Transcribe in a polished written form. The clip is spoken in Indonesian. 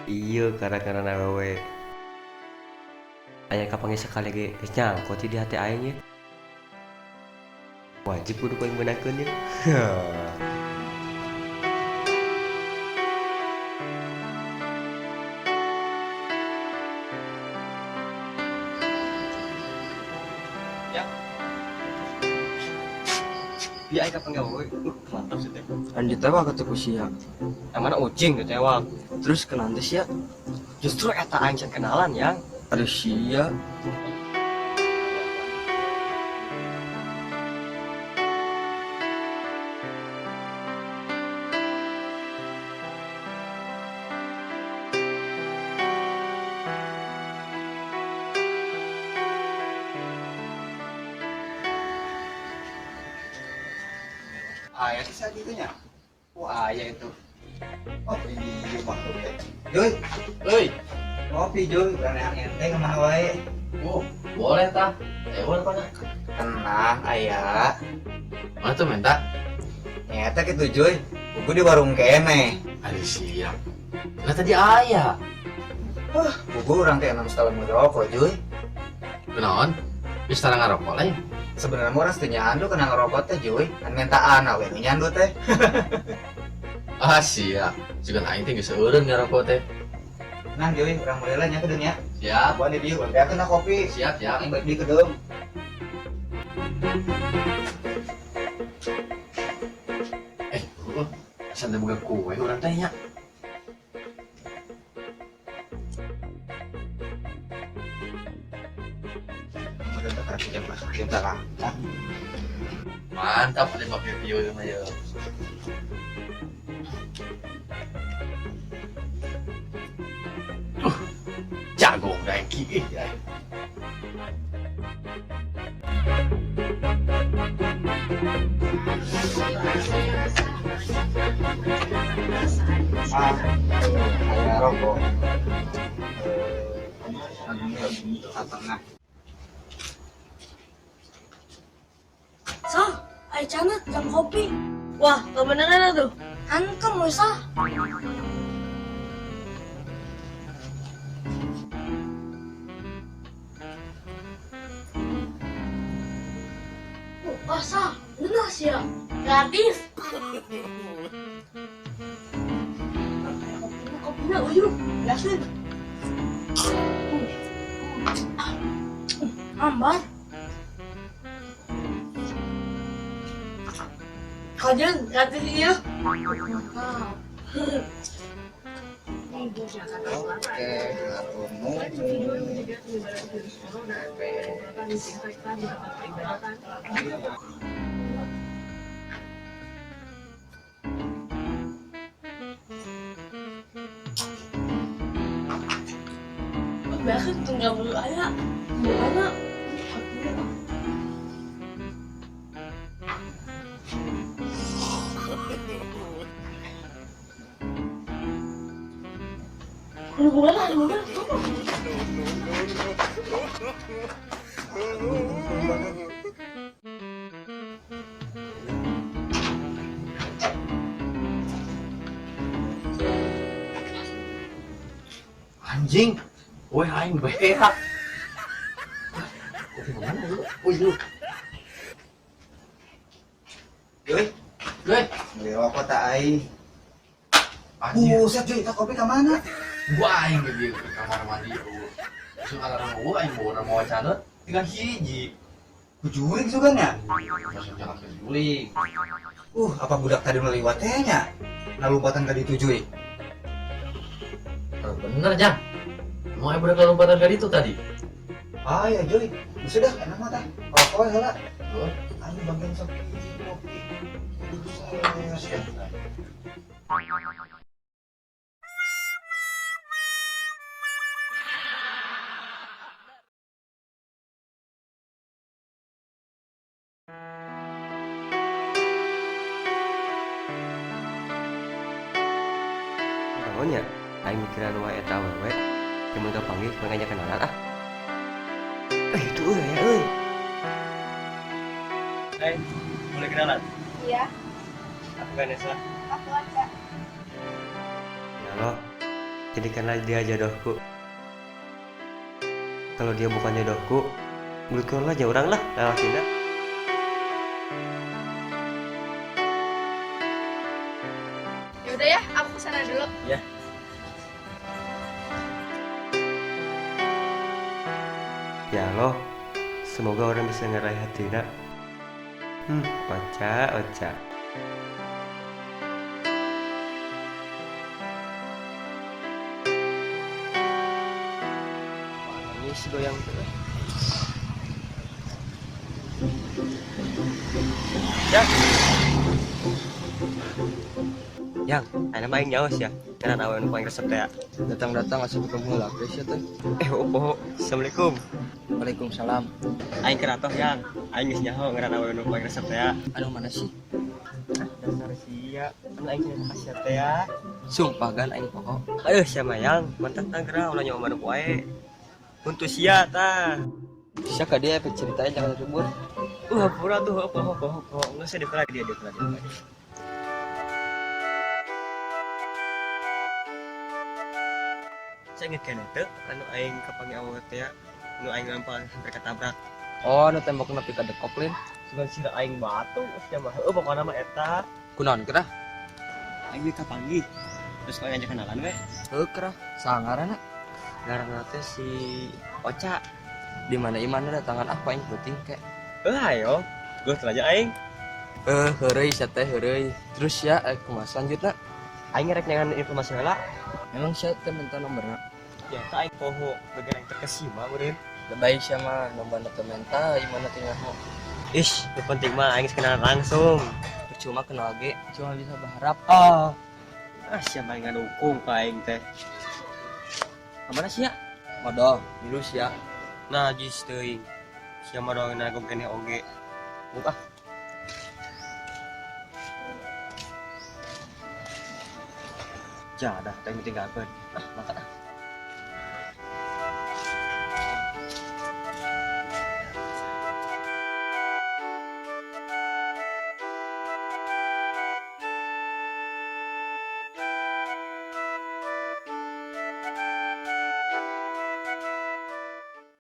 Iya, karena awewe aya kapanggih sekali ge geus nyangkut di hati aing ye. Wajib kudu ku aing beunangkeun ye. Ya, dia aing kapanggih awewe. Mantap sih teh. Andi tewak atuh ku sia. Yang mana ucing teh tewak. Terus kenapa sia? Justru eta aing can kenalan yang. Aduh sia. Ayah sih saat itunya. Wah, ayah itu. Oh, ini maksudnya. Joy, Euy, ngopi Joy, karena yang enteng kemana wae. oh, boleh tah. Ewan pana. Tenang, ayah. Mana tuh minta? Nyata gitu Joy, buku di warung kene. Ada siap. Lah tadi ayah. Buku orang teh 6 setahun ngerokok Joy. Kenaon? Bisa tarang ngarokok lain. Sebenarnya mau orang setuju nyandu kena ngerokok teh Joy. Kan minta anak, we nyandu teh. Ah siap. Juga aing teh geus eureun ngarokok teh. Nah Joy, orang mulai lah nyata dunia. Siap. Buat di dia, udah kena kopi. Siap, siap. Yang baik di kedung. Asal teh boga kue urang teh nya. Udah tak kasih jam lah, jam tak lah. Mantap ada pakai video mah ya. Jago Nike ya. Ayah rokok. Tengah. Sah, ay canat jam kopi. Wah, kebenaran tuh. Angkem lu sah. Wah sah, benar sih ya. Gratis. Kopinya uyuh, yasin. Ambar. Kajian gratis iya. Oke, Biasa tinggal beli ayah. Gimana? Gimana? Gimana? Anjing. Woi aing beak. Kopi mana lu? Woi lu. Joy, Woi, beli rokok tak ai. anjing. Buset Joy, tak kopi ke mana? Gua aing ke dia ke kamar mandi. Terus alarm gua aing bawa mau wacana tinggal hiji. Kujuring juga nya. Masuk jalan ke juling. Apa budak tadi melewat tehnya? Nalumpatan gak ditujui. Bener Jang. Mau yang berapa lompatan dari itu tadi? Ah ya Joy, sudah enak mata. Rokok ya lah. Oh, Anu bagian sapi kopi. siap. Naon nya? Aing mikiran wae eta awewe. Kemun kapanggih manganya kenalan ah. Itu ya euy. Hai, boleh kenalan? Iya, Aku Vanessa. aku aja. Halo. jadikanlah dia jodohku. Kalau dia bukan jodohku, belikanlah aja orang lah lelakinya. Yaudah ya, aku kesana dulu. Ya Allah, semoga orang bisa ngeraih hatinya. Ocha. Ini si goyang tuh. Yang, ada main nyawa sih ya. Karena awan nu paling resep teh. Datang-datang asal ketemu lah guys ya tuh. Assalamualaikum. Waalaikumsalam. Aing keratoh yang, aing geus nyaho ngaran awan nu paling resep teh. Aduh mana sih? Dasar sia, anu aing terima kasih teh ya. Sumpah gan aing pokok. Aduh sia mayang, mantap tanggera ulah nyawa manuk wae. Untuk sia tah. Bisa ka dia efek ceritain jangan ribut. Pura tuh, apa. Nggak usah dipelai dia. Saya inget kan itu, anu aing kapangi awal teh ya, anu aing lempar hampir ketabrak. Oh, nu tembok nepi ka dekok lin. Sugan sira aing batu, sia mah. Pokona mah eta, Kunaon kerah? aing ge kapangi. Terus kau ngajak kenalan we. Kerah. Sangarana. Ngaranna teh si Ocha. Di mana imana datangan apa aing penting kek. Ayo, geus aja aing. Heureuy sia teh heureuy. Terus ya kumaha selanjutna? Aing rek nyangan informasi heula. Emang sia teh minta nomorna? Ya teh aing poho, bagara yang terkesima meureun. Lebay sia mah nomorna teh minta imana teh nyaho. Ish, nu penting mah aing kenalan langsung. Percuma kenal ge, cuma bisa berharap. Sia mah ngadukung ka aing teh. Kamana sia? Modoh, milu sia. Najis teuing. Sia mah doang nagong keneh oge. Buka. Jadah, teh tinggalkeun. Makan ah.